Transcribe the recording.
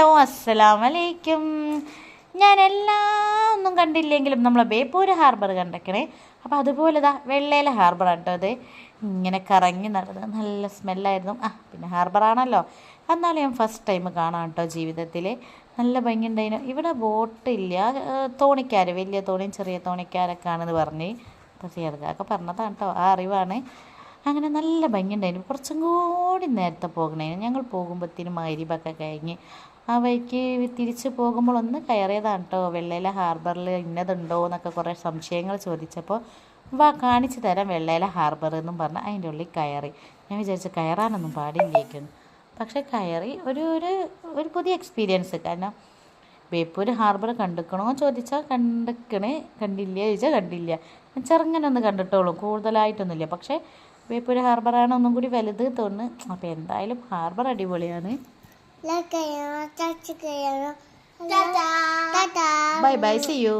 Hello അസ്സലാമലൈക്കും. ഞാൻ ഒന്നും കണ്ടില്ലെങ്കിലും നമ്മളെ ബേപ്പൂര് ഹാർബർ കണ്ടേക്കണേ. അപ്പോൾ അതുപോലെ വെള്ളയില ഹാർബറാണ് കേട്ടോ. അത് ഇങ്ങനെ കറങ്ങി നടന്ന് നല്ല സ്മെല്ലായിരുന്നു. പിന്നെ ഹാർബറാണല്ലോ, എന്നാലും ഞാൻ ഫസ്റ്റ് ടൈം കാണാം കേട്ടോ ജീവിതത്തിൽ. നല്ല ഭംഗിയുണ്ടായിരുന്നു. ഇവിടെ ബോട്ടില്ല, തോണിക്കാർ, വലിയ തോണിയും ചെറിയ തോണിക്കാരൊക്കെ ആണെന്ന് പറഞ്ഞ്. അപ്പോൾ ചെറുതൊക്കെ പറഞ്ഞതാണ് കേട്ടോ, ആ അറിവാണ്. അങ്ങനെ നല്ല ഭംഗിയുണ്ടായിരുന്നു. കുറച്ചും കൂടി നേരത്തെ പോകണേന്. ഞങ്ങൾ പോകുമ്പോഴത്തേനും മഗ്‌രിബൊക്കെ കഴിഞ്ഞ് ആ വഴിക്ക് തിരിച്ച് പോകുമ്പോൾ ഒന്ന് കയറിയതാണ് കേട്ടോ. വെള്ളയില ഹാർബറിൽ ഇന്നതുണ്ടോ എന്നൊക്കെ കുറേ സംശയങ്ങൾ ചോദിച്ചപ്പോൾ വാ കാണിച്ചു തരാം വെള്ളയില ഹാർബർ എന്നും പറഞ്ഞ് അതിൻ്റെ ഉള്ളിൽ കയറി. ഞാൻ വിചാരിച്ചു കയറാനൊന്നും പാടില്ലേക്കുന്നു, പക്ഷേ കയറി. ഒരു ഒരു ഒരു പുതിയ എക്സ്പീരിയൻസ്. കാരണം ബേപ്പൂർ ഹാർബർ കണ്ടിക്കണോ ചോദിച്ചാൽ കണ്ടില്ല ചോദിച്ചാൽ കണ്ടില്ല. ചെറുങ്ങനെ ഒന്ന് കണ്ടിട്ടോളൂ, കൂടുതലായിട്ടൊന്നുമില്ല. പക്ഷേ ബേപ്പൂർ ഹാർബറാണ് ഒന്നും കൂടി വലുത് തോന്നുന്നു. അപ്പോൾ എന്തായാലും ഹാർബർ അടിപൊളിയാണ്. Bye bye, see U.